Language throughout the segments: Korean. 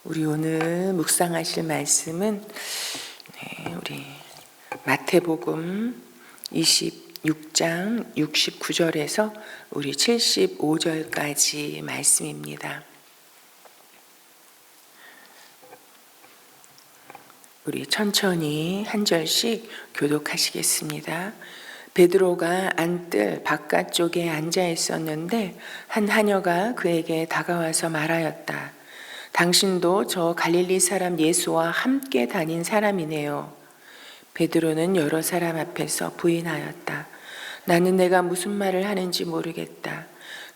우리 오늘 묵상하실 말씀은 우리 마태복음 26장 69절에서 우리 75절까지 말씀입니다. 우리 천천히 한 절씩 교독하시겠습니다. 베드로가 안뜰 바깥쪽에 앉아 있었는데 한 하녀가 그에게 다가와서 말하였다. 당신도 저 갈릴리 사람 예수와 함께 다닌 사람이네요. 베드로는 여러 사람 앞에서 부인하였다. 나는 내가 무슨 말을 하는지 모르겠다.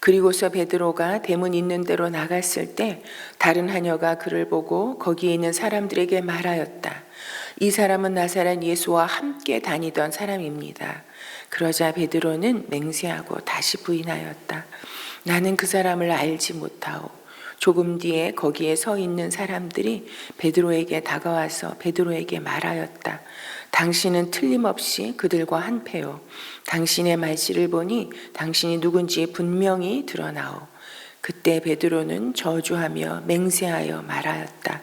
그리고서 베드로가 대문 있는 데로 나갔을 때 다른 하녀가 그를 보고 거기에 있는 사람들에게 말하였다. 이 사람은 나사렛 예수와 함께 다니던 사람입니다. 그러자 베드로는 맹세하고 다시 부인하였다. 나는 그 사람을 알지 못하오. 조금 뒤에 거기에 서 있는 사람들이 베드로에게 다가와서 베드로에게 말하였다. 당신은 틀림없이 그들과 한패요. 당신의 말씨를 보니 당신이 누군지 분명히 드러나오. 그때 베드로는 저주하며 맹세하여 말하였다.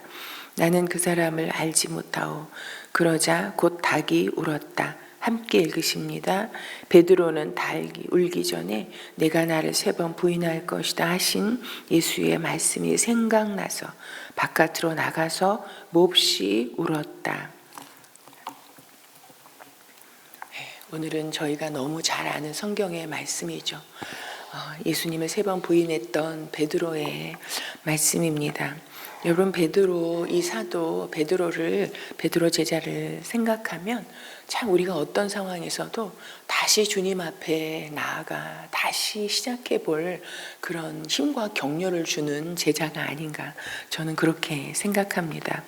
나는 그 사람을 알지 못하오. 그러자 곧 닭이 울었다. 함께 읽으십니다. 베드로는 닭이 울기 전에 내가 나를 3번 부인할 것이다 하신 예수의 말씀이 생각나서 바깥으로 나가서 몹시 울었다. 오늘은 저희가 너무 잘 아는 성경의 말씀이죠. 예수님을 3번 부인했던 베드로의 말씀입니다. 여러분, 베드로 이 사도 베드로 제자를 생각하면 참 우리가 어떤 상황에서도 다시 주님 앞에 나아가 다시 시작해 볼 그런 힘과 격려를 주는 제자가 아닌가, 저는 그렇게 생각합니다.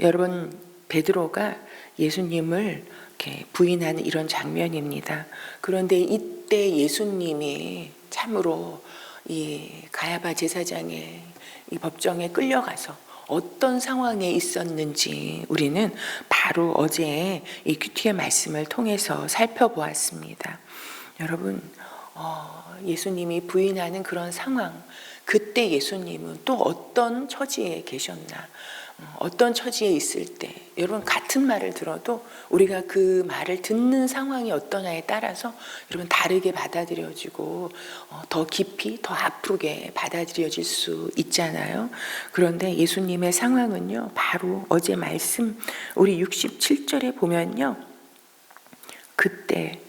여러분, 베드로가 예수님을 이렇게 부인하는 이런 장면입니다. 그런데 이때 예수님이 참으로 이 가야바 제사장의 이 법정에 끌려가서 어떤 상황에 있었는지 우리는 바로 어제 이 큐티의 말씀을 통해서 살펴보았습니다. 여러분, 예수님이 부인하는 그런 상황, 그때 예수님은 또 어떤 처지에 계셨나, 어떤 처지에 있을 때, 여러분 같은 말을 들어도 우리가 그 말을 듣는 상황이 어떠냐에 따라서 여러분 다르게 받아들여지고 더 깊이 더 아프게 받아들여질 수 있잖아요. 그런데 예수님의 상황은요, 바로 어제 말씀 우리 67절에 보면요, 그때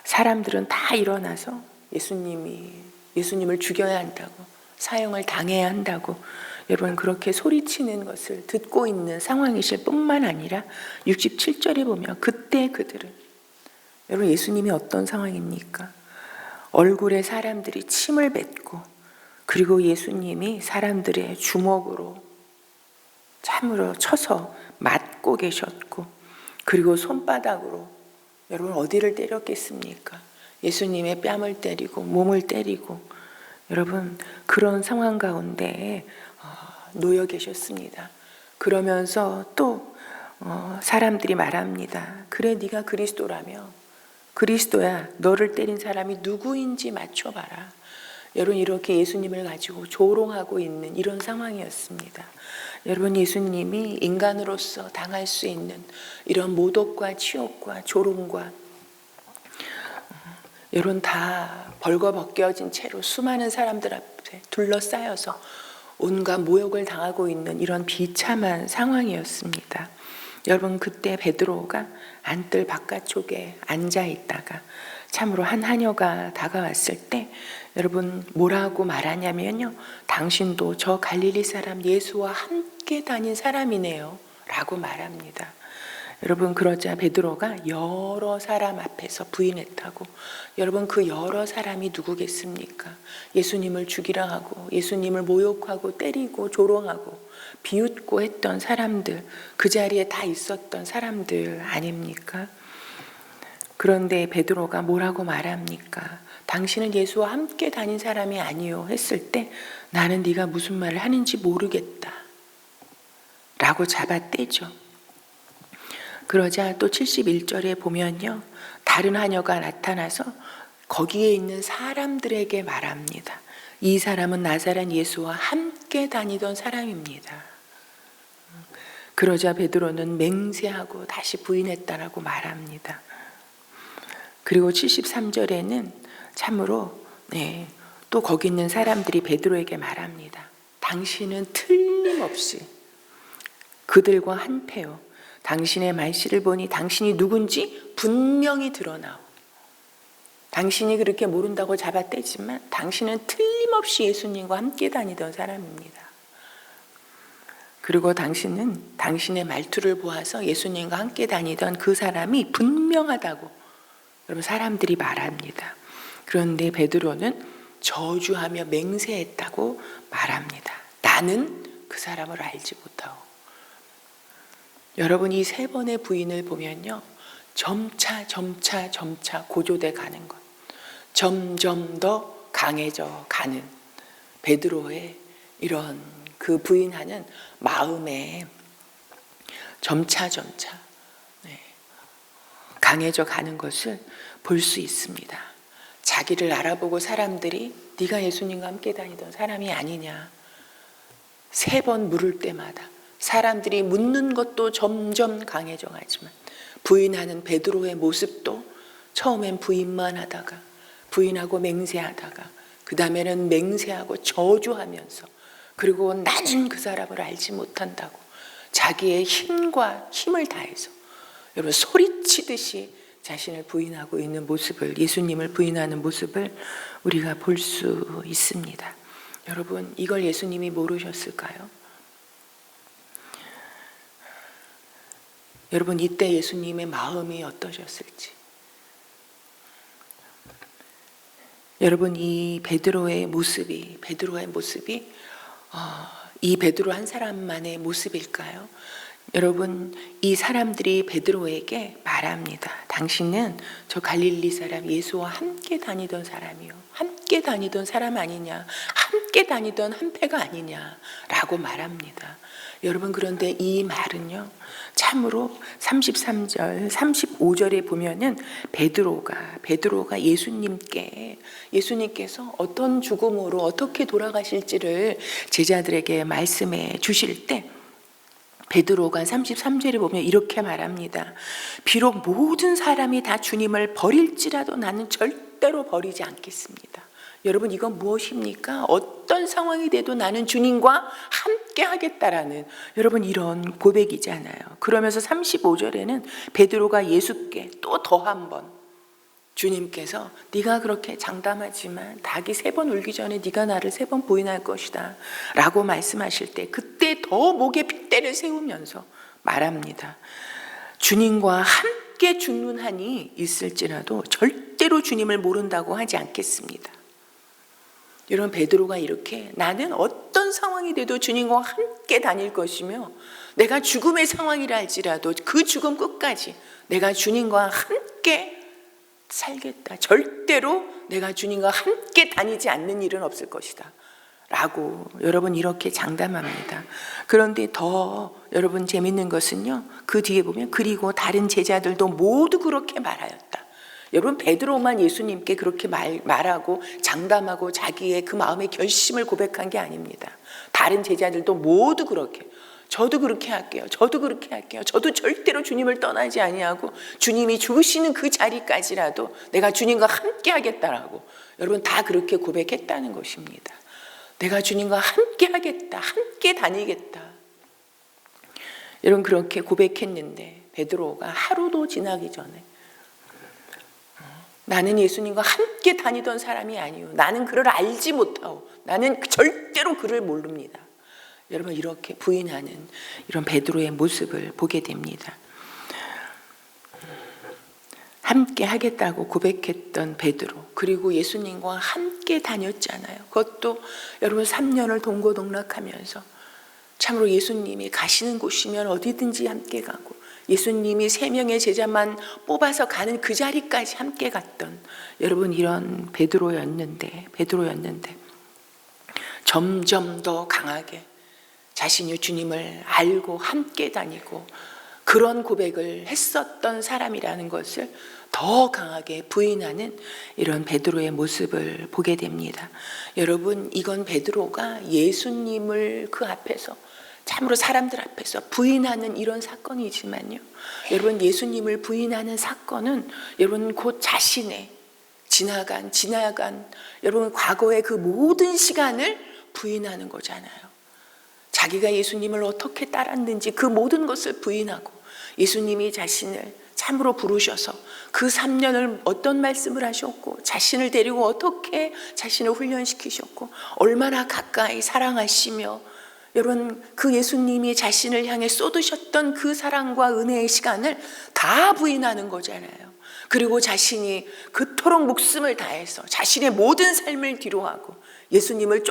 사람들은 다 일어나서 예수님을 죽여야 한다고, 사형을 당해야 한다고 여러분 그렇게 소리치는 것을 듣고 있는 상황이실 뿐만 아니라 67절에 보면 그때 그들은, 여러분 예수님이 어떤 상황입니까? 얼굴에 사람들이 침을 뱉고, 그리고 예수님이 사람들의 주먹으로 참으로 쳐서 맞고 계셨고, 그리고 손바닥으로 여러분 어디를 때렸겠습니까? 예수님의 뺨을 때리고 몸을 때리고, 여러분 그런 상황 가운데 놓여 계셨습니다. 그러면서 또 사람들이 말합니다. 그래, 네가 그리스도라며, 그리스도야, 너를 때린 사람이 누구인지 맞춰봐라. 여러분 이렇게 예수님을 가지고 조롱하고 있는 이런 상황이었습니다. 여러분, 예수님이 인간으로서 당할 수 있는 이런 모독과 치욕과 조롱과 여러분 다 벌거벗겨진 채로 수많은 사람들 앞에 둘러싸여서 온갖 모욕을 당하고 있는 이런 비참한 상황이었습니다. 여러분, 그때 베드로가 안뜰 바깥쪽에 앉아 있다가 참으로 한 하녀가 다가왔을 때 여러분 뭐라고 말하냐면요, 당신도 저 갈릴리 사람 예수와 함께 다닌 사람이네요 라고 말합니다. 여러분, 그러자 베드로가 여러 사람 앞에서 부인했다고. 여러분, 그 여러 사람이 누구겠습니까? 예수님을 죽이라 하고 예수님을 모욕하고 때리고 조롱하고 비웃고 했던 사람들, 그 자리에 다 있었던 사람들 아닙니까? 그런데 베드로가 뭐라고 말합니까? 당신은 예수와 함께 다닌 사람이 아니요 했을 때 나는 네가 무슨 말을 하는지 모르겠다 라고 잡아떼죠. 그러자 또 71절에 보면요, 다른 하녀가 나타나서 거기에 있는 사람들에게 말합니다. 이 사람은 나사렛 예수와 함께 함께 다니던 사람입니다. 그러자 베드로는 맹세하고 다시 부인했다라고 말합니다. 그리고 73절에는 참으로 또 거기 있는 사람들이 베드로에게 말합니다. 당신은 틀림없이 그들과 한패요. 당신의 말씨를 보니 당신이 누군지 분명히 드러나오. 당신이 그렇게 모른다고 잡아떼지만 당신은 틀림없이 예수님과 함께 다니던 사람입니다. 그리고 당신은 당신의 말투를 보아서 예수님과 함께 다니던 그 사람이 분명하다고 여러분 사람들이 말합니다. 그런데 베드로는 저주하며 맹세했다고 말합니다. 나는 그 사람을 알지 못하오. 여러분 이 세 번의 부인을 보면요, 점차 고조돼 가는 것, 점점 더 강해져 가는 베드로의 이런 그 부인하는 마음에 점차 강해져 가는 것을 볼 수 있습니다. 자기를 알아보고 사람들이 네가 예수님과 함께 다니던 사람이 아니냐, 3번 물을 때마다 사람들이 묻는 것도 점점 강해져 가지만 부인하는 베드로의 모습도 처음엔 부인만 하다가 부인하고 맹세하다가 그 다음에는 맹세하고 저주하면서 그리고 나는 그 사람을 알지 못한다고 자기의 힘을 다해서 여러분 소리치듯이 자신을 부인하고 있는 모습을, 예수님을 부인하는 모습을 우리가 볼 수 있습니다. 여러분 이걸 예수님이 모르셨을까요? 여러분 이때 예수님의 마음이 어떠셨을지, 여러분 이 베드로의 모습이 이 베드로 한 사람만의 모습일까요? 여러분 이 사람들이 베드로에게 말합니다. 당신은 저 갈릴리 사람 예수와 함께 다니던 사람이요, 함께 다니던 사람 아니냐, 함께 다니던 한패가 아니냐라고 말합니다. 여러분 그런데 이 말은요 참으로 33절 35절에 보면은 베드로가 예수님께서 어떤 죽음으로 어떻게 돌아가실지를 제자들에게 말씀해 주실 때 베드로가 33절에 보면 이렇게 말합니다. 비록 모든 사람이 다 주님을 버릴지라도 나는 절대로 버리지 않겠습니다. 여러분 이건 무엇입니까? 어떤 상황이 돼도 나는 주님과 함께 하겠다라는 여러분 이런 고백이잖아요. 그러면서 35절에는 베드로가 예수께 또 더 한 번 주님께서 네가 그렇게 장담하지만 닭이 3번 울기 전에 네가 나를 3번 부인할 것이다 라고 말씀하실 때 그때 더 목에 핏대를 세우면서 말합니다. 주님과 함께 죽는 한이 있을지라도 절대로 주님을 모른다고 하지 않겠습니다. 여러분 베드로가 이렇게 나는 어떤 상황이 돼도 주님과 함께 다닐 것이며 내가 죽음의 상황이라 할지라도 그 죽음 끝까지 내가 주님과 함께 살겠다. 절대로 내가 주님과 함께 다니지 않는 일은 없을 것이다 라고 여러분 이렇게 장담합니다. 그런데 더 여러분 재밌는 것은요, 그 뒤에 보면 그리고 다른 제자들도 모두 그렇게 말하였다. 여러분 베드로만 예수님께 그렇게 말하고 장담하고 자기의 그 마음의 결심을 고백한 게 아닙니다. 다른 제자들도 모두 그렇게, 저도 그렇게 할게요. 저도 그렇게 할게요. 저도 절대로 주님을 떠나지 아니하고 주님이 죽으시는 그 자리까지라도 내가 주님과 함께 하겠다라고 여러분 다 그렇게 고백했다는 것입니다. 내가 주님과 함께 하겠다, 함께 다니겠다. 여러분 그렇게 고백했는데 베드로가 하루도 지나기 전에 나는 예수님과 함께 다니던 사람이 아니오, 나는 그를 알지 못하오, 나는 절대로 그를 모릅니다. 여러분 이렇게 부인하는 이런 베드로의 모습을 보게 됩니다. 함께 하겠다고 고백했던 베드로, 그리고 예수님과 함께 다녔잖아요. 그것도 여러분 3년을 동고동락하면서 참으로 예수님이 가시는 곳이면 어디든지 함께 가고 예수님이 3명의 제자만 뽑아서 가는 그 자리까지 함께 갔던 여러분 이런 베드로였는데 점점 더 강하게 자신이 주님을 알고 함께 다니고 그런 고백을 했었던 사람이라는 것을 더 강하게 부인하는 이런 베드로의 모습을 보게 됩니다. 여러분, 이건 베드로가 예수님을 그 앞에서, 참으로 사람들 앞에서 부인하는 이런 사건이지만요, 여러분, 예수님을 부인하는 사건은 여러분 곧 자신의 지나간 여러분 과거의 그 모든 시간을 부인하는 거잖아요. 자기가 예수님을 어떻게 따랐는지 그 모든 것을 부인하고, 예수님이 자신을 참으로 부르셔서 그 3년을 어떤 말씀을 하셨고, 자신을 데리고 어떻게 자신을 훈련시키셨고, 얼마나 가까이 사랑하시며, 여러분 그 예수님이 자신을 향해 쏟으셨던 그 사랑과 은혜의 시간을 다 부인하는 거잖아요. 그리고 자신이 그토록 목숨을 다해서 자신의 모든 삶을 뒤로하고 예수님을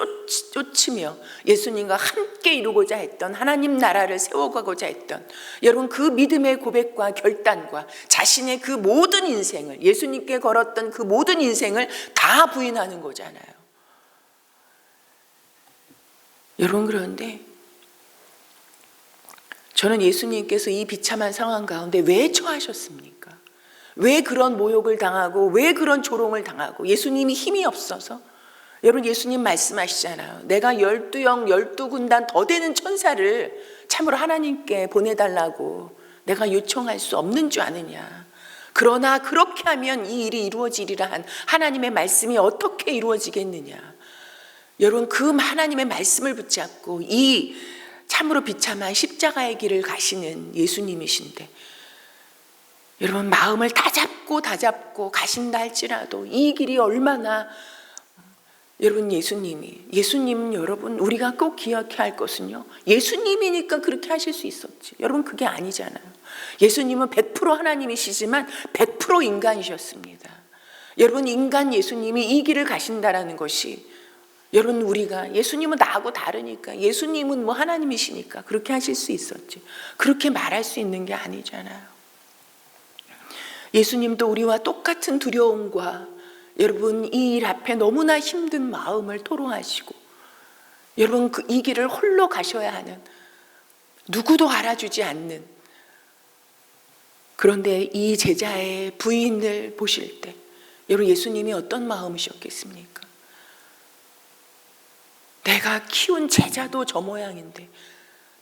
쫓으며 예수님과 함께 이루고자 했던, 하나님 나라를 세워가고자 했던 여러분 그 믿음의 고백과 결단과 자신의 그 모든 인생을, 예수님께 걸었던 그 모든 인생을 다 부인하는 거잖아요. 여러분, 그런데 저는 예수님께서 이 비참한 상황 가운데 왜 처하셨습니까? 왜 그런 모욕을 당하고, 왜 그런 조롱을 당하고, 예수님이 힘이 없어서? 여러분, 예수님 말씀하시잖아요. 내가 12영 12군단 더 되는 천사를 참으로 하나님께 보내달라고 내가 요청할 수 없는 줄 아느냐. 그러나 그렇게 하면 이 일이 이루어지리라 한 하나님의 말씀이 어떻게 이루어지겠느냐. 여러분, 그 하나님의 말씀을 붙잡고 이 참으로 비참한 십자가의 길을 가시는 예수님이신데, 여러분 마음을 다 잡고 가신다 할지라도 이 길이 얼마나, 여러분 예수님은 여러분 우리가 꼭 기억해야 할 것은요, 예수님이니까 그렇게 하실 수 있었지. 여러분 그게 아니잖아요. 예수님은 100% 하나님이시지만 100% 인간이셨습니다. 여러분 인간 예수님이 이 길을 가신다라는 것이, 여러분 우리가 예수님은 나하고 다르니까, 예수님은 뭐 하나님이시니까 그렇게 하실 수 있었지, 그렇게 말할 수 있는 게 아니잖아요. 예수님도 우리와 똑같은 두려움과 여러분 이 일 앞에 너무나 힘든 마음을 토로하시고, 여러분 이 길을 홀로 가셔야 하는, 누구도 알아주지 않는, 그런데 이 제자의 부인을 보실 때 여러분 예수님이 어떤 마음이셨겠습니까? 내가 키운 제자도 저 모양인데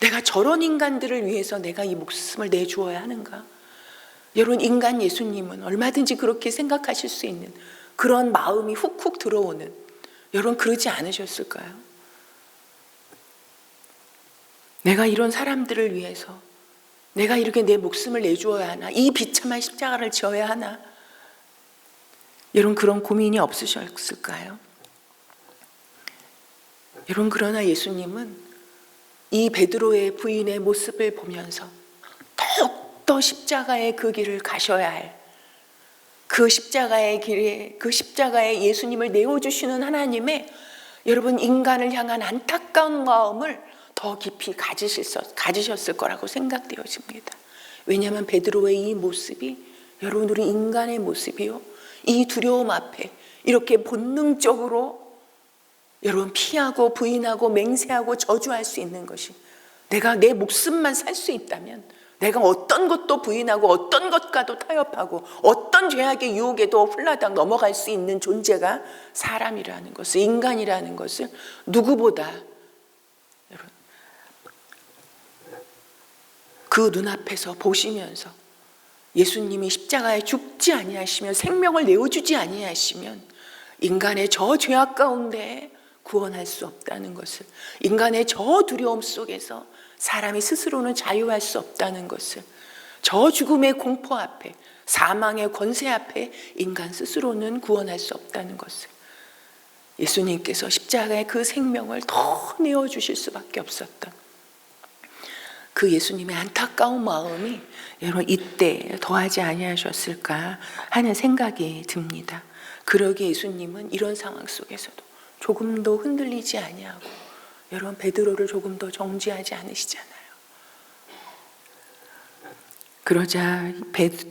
내가 저런 인간들을 위해서 내가 이 목숨을 내주어야 하는가? 여러분 인간 예수님은 얼마든지 그렇게 생각하실 수 있는 그런 마음이 훅훅 들어오는, 여러분 그러지 않으셨을까요? 내가 이런 사람들을 위해서 내가 이렇게 내 목숨을 내주어야 하나? 이 비참한 십자가를 지어야 하나? 여러분 그런 고민이 없으셨을까요? 여러분 그러나 예수님은 이 베드로의 부인의 모습을 보면서 더욱더 십자가의 그 길을 가셔야 할, 그 십자가의 길에, 그 십자가에 예수님을 내어주시는 하나님의 여러분 인간을 향한 안타까운 마음을 더 깊이 가지셨을 거라고 생각되어집니다. 왜냐하면 베드로의 이 모습이, 여러분 우리 인간의 모습이요, 이 두려움 앞에 이렇게 본능적으로 여러분 피하고 부인하고 맹세하고 저주할 수 있는 것이, 내가 내 목숨만 살 수 있다면 내가 어떤 것도 부인하고 어떤 것과도 타협하고 어떤 죄악의 유혹에도 훌라당 넘어갈 수 있는 존재가 사람이라는 것을, 인간이라는 것을 누구보다 여러분 그 눈앞에서 보시면서, 예수님이 십자가에 죽지 아니하시면, 생명을 내어주지 아니하시면 인간의 저 죄악 가운데 구원할 수 없다는 것을, 인간의 저 두려움 속에서 사람이 스스로는 자유할 수 없다는 것을, 저 죽음의 공포 앞에, 사망의 권세 앞에 인간 스스로는 구원할 수 없다는 것을 예수님께서 십자가의 그 생명을 더 내어주실 수밖에 없었던 그 예수님의 안타까운 마음이 여러분 이때 더하지 아니하셨을까 하는 생각이 듭니다. 그러기에 예수님은 이런 상황 속에서도 조금도 흔들리지 아니하고 여러분 베드로를 조금 더 정지하지 않으시잖아요. 그러자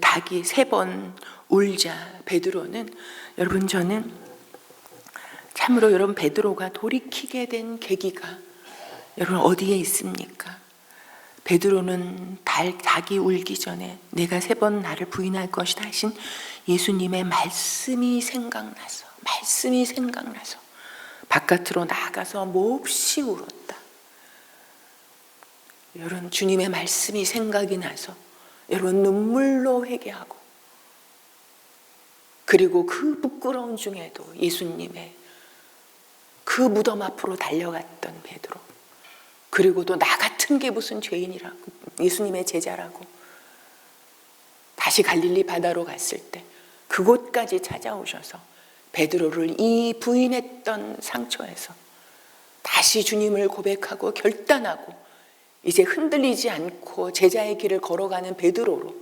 닭이 3번 울자 베드로는, 여러분 저는 참으로 여러분 베드로가 돌이키게 된 계기가 여러분 어디에 있습니까? 베드로는 닭이 울기 전에 내가 3번 나를 부인할 것이다 하신 예수님의 말씀이 생각나서 바깥으로 나가서 몹시 울었다. 여러분, 주님의 말씀이 생각이 나서 여러분 눈물로 회개하고, 그리고 그 부끄러운 중에도 예수님의 그 무덤 앞으로 달려갔던 베드로, 그리고 또 나 같은 게 무슨 죄인이라고, 예수님의 제자라고 다시 갈릴리 바다로 갔을 때 그곳까지 찾아오셔서 베드로를 이 부인했던 상처에서 다시 주님을 고백하고 결단하고 이제 흔들리지 않고 제자의 길을 걸어가는 베드로로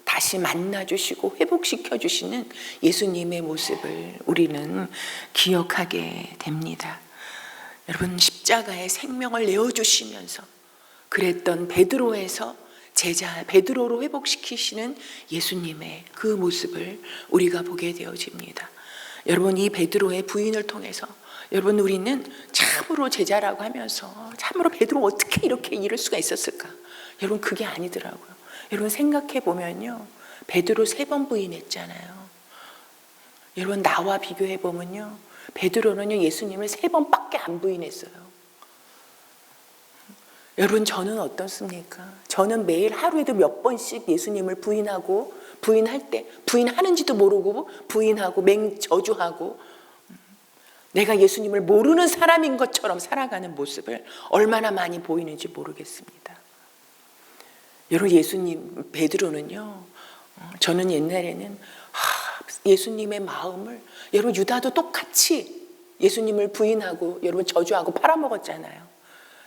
다시 만나주시고 회복시켜주시는 예수님의 모습을 우리는 기억하게 됩니다. 여러분, 십자가에 생명을 내어주시면서 그랬던 베드로에서 제자 베드로로 회복시키시는 예수님의 그 모습을 우리가 보게 되어집니다. 여러분, 이 베드로의 부인을 통해서 여러분, 우리는 참으로 제자라고 하면서 참으로 베드로 어떻게 이렇게 이럴 수가 있었을까? 여러분, 그게 아니더라고요. 여러분, 생각해 보면요, 베드로 3번 부인했잖아요. 여러분, 나와 비교해 보면요, 베드로는요 예수님을 3번밖에 안 부인했어요. 여러분, 저는 어떻습니까? 저는 매일 하루에도 몇 번씩 예수님을 부인할 때 부인하는지도 모르고 부인하고 맹저주하고 내가 예수님을 모르는 사람인 것처럼 살아가는 모습을 얼마나 많이 보이는지 모르겠습니다. 여러분, 예수님, 베드로는요, 저는 옛날에는 예수님의 마음을, 여러분, 유다도 똑같이 예수님을 부인하고 여러분 저주하고 팔아먹었잖아요.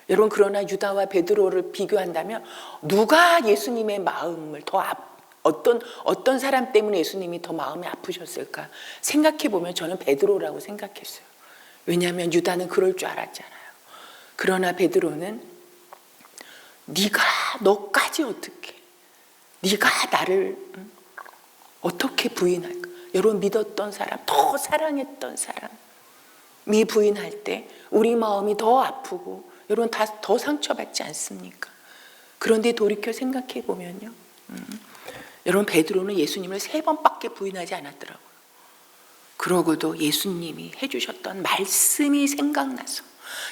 여러분, 그러나 유다와 베드로를 비교한다면 누가 예수님의 마음을 더 어떤 사람 때문에 예수님이 더 마음이 아프셨을까 생각해 보면 저는 베드로라고 생각했어요. 왜냐하면 유다는 그럴 줄 알았잖아요. 그러나 베드로는 너까지 어떻게, 네가 나를 어떻게 부인할까? 여러분, 믿었던 사람, 더 사랑했던 사람이 부인할 때 우리 마음이 더 아프고 여러분 더 상처받지 않습니까? 그런데 돌이켜 생각해 보면요, 여러분, 베드로는 예수님을 3번밖에 부인하지 않았더라고요. 그러고도 예수님이 해주셨던 말씀이 생각나서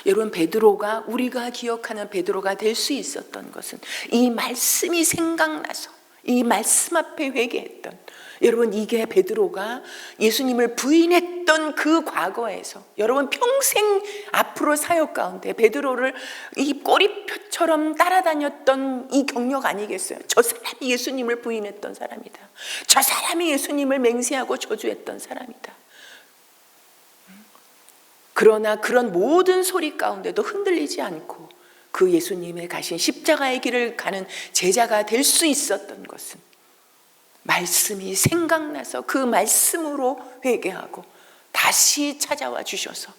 여러분, 베드로가, 우리가 기억하는 베드로가 될 수 있었던 것은 이 말씀이 생각나서 이 말씀 앞에 회개했던, 여러분, 이게 베드로가 예수님을 부인했던 그 과거에서 여러분 평생 앞으로 사역 가운데 베드로를 이 꼬리표처럼 따라다녔던 이 경력 아니겠어요? 저 사람이 예수님을 부인했던 사람이다. 저 사람이 예수님을 맹세하고 저주했던 사람이다. 그러나 그런 모든 소리 가운데도 흔들리지 않고 그 예수님의 가신 십자가의 길을 가는 제자가 될 수 있었던 것은 말씀이 생각나서 그 말씀으로 회개하고 다시 찾아와 주셔서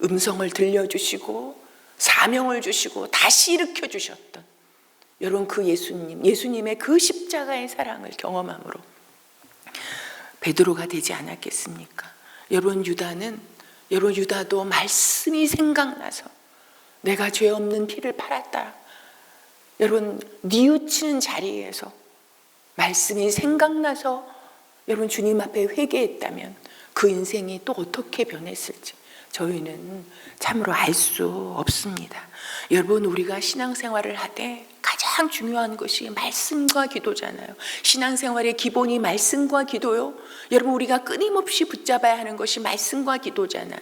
음성을 들려주시고 사명을 주시고 다시 일으켜 주셨던 여러분, 그 예수님의 그 십자가의 사랑을 경험함으로 베드로가 되지 않았겠습니까? 여러분, 유다도 말씀이 생각나서 내가 죄 없는 피를 팔았다. 여러분, 뉘우치는 자리에서 말씀이 생각나서 여러분 주님 앞에 회개했다면 그 인생이 또 어떻게 변했을지 저희는 참으로 알 수 없습니다. 여러분, 우리가 신앙생활을 하되 가장 중요한 것이 말씀과 기도잖아요. 신앙생활의 기본이 말씀과 기도요. 여러분, 우리가 끊임없이 붙잡아야 하는 것이 말씀과 기도잖아요.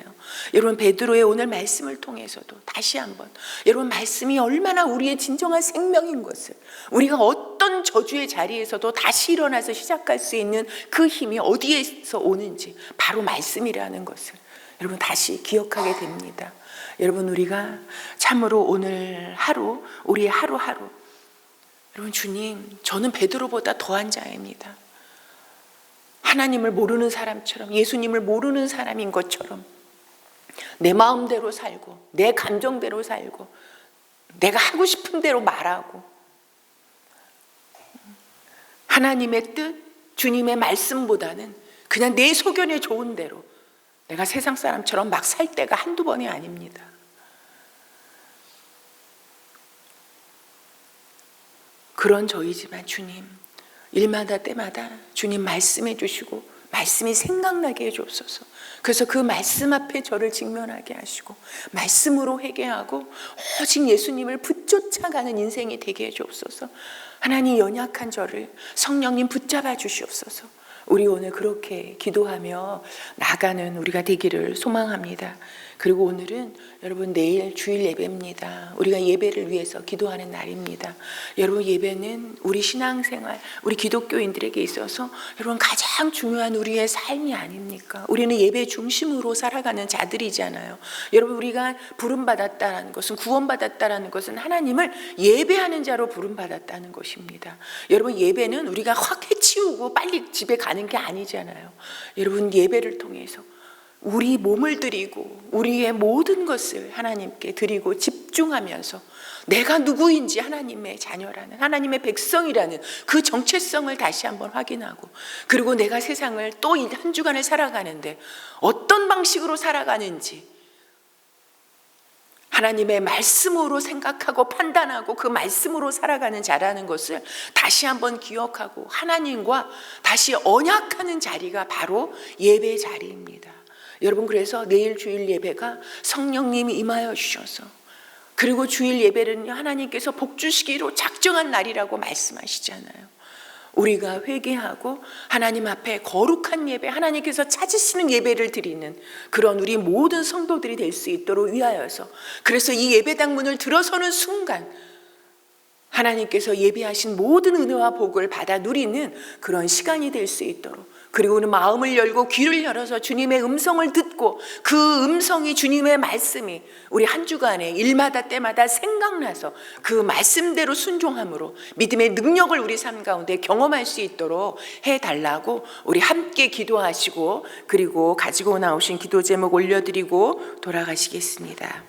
여러분, 베드로의 오늘 말씀을 통해서도 다시 한번 여러분, 말씀이 얼마나 우리의 진정한 생명인 것을, 우리가 어떤 저주의 자리에서도 다시 일어나서 시작할 수 있는 그 힘이 어디에서 오는지 바로 말씀이라는 것을 여러분 다시 기억하게 됩니다. 여러분, 우리가 참으로 오늘 하루, 우리 하루하루, 여러분, 주님, 저는 베드로보다 더한 자입니다. 하나님을 모르는 사람처럼, 예수님을 모르는 사람인 것처럼 내 마음대로 살고 내 감정대로 살고 내가 하고 싶은 대로 말하고 하나님의 뜻, 주님의 말씀보다는 그냥 내 소견에 좋은 대로 내가 세상 사람처럼 막 살 때가 한두 번이 아닙니다. 그런 저희지만 주님, 일마다 때마다 주님 말씀해 주시고 말씀이 생각나게 해주옵소서. 그래서 그 말씀 앞에 저를 직면하게 하시고 말씀으로 회개하고 오직 예수님을 붙쫓아가는 인생이 되게 해주옵소서. 하나님, 연약한 저를 성령님 붙잡아 주시옵소서. 우리 오늘 그렇게 기도하며 나가는 우리가 되기를 소망합니다. 그리고 오늘은 여러분 내일 주일 예배입니다. 우리가 예배를 위해서 기도하는 날입니다. 여러분, 예배는 우리 신앙생활, 우리 기독교인들에게 있어서 여러분 가장 중요한 우리의 삶이 아닙니까? 우리는 예배 중심으로 살아가는 자들이잖아요. 여러분, 우리가 부름받았다는 것은, 구원받았다는 것은 하나님을 예배하는 자로 부름받았다는 것입니다. 여러분, 예배는 우리가 확 해치우고 빨리 집에 가는 게 아니잖아요. 여러분, 예배를 통해서 우리 몸을 드리고 우리의 모든 것을 하나님께 드리고 집중하면서 내가 누구인지, 하나님의 자녀라는, 하나님의 백성이라는 그 정체성을 다시 한번 확인하고, 그리고 내가 세상을 또 한 주간을 살아가는데 어떤 방식으로 살아가는지 하나님의 말씀으로 생각하고 판단하고 그 말씀으로 살아가는 자라는 것을 다시 한번 기억하고 하나님과 다시 언약하는 자리가 바로 예배 자리입니다. 여러분, 그래서 내일 주일 예배가 성령님이 임하여 주셔서, 그리고 주일 예배는 하나님께서 복 주시기로 작정한 날이라고 말씀하시잖아요. 우리가 회개하고 하나님 앞에 거룩한 예배, 하나님께서 찾으시는 예배를 드리는 그런 우리 모든 성도들이 될 수 있도록 위하여서, 그래서 이 예배당 문을 들어서는 순간 하나님께서 예비하신 모든 은혜와 복을 받아 누리는 그런 시간이 될 수 있도록, 그리고 우리 마음을 열고 귀를 열어서 주님의 음성을 듣고 그 음성이, 주님의 말씀이 우리 한 주간에 일마다 때마다 생각나서 그 말씀대로 순종함으로 믿음의 능력을 우리 삶 가운데 경험할 수 있도록 해달라고 우리 함께 기도하시고, 그리고 가지고 나오신 기도 제목 올려드리고 돌아가시겠습니다.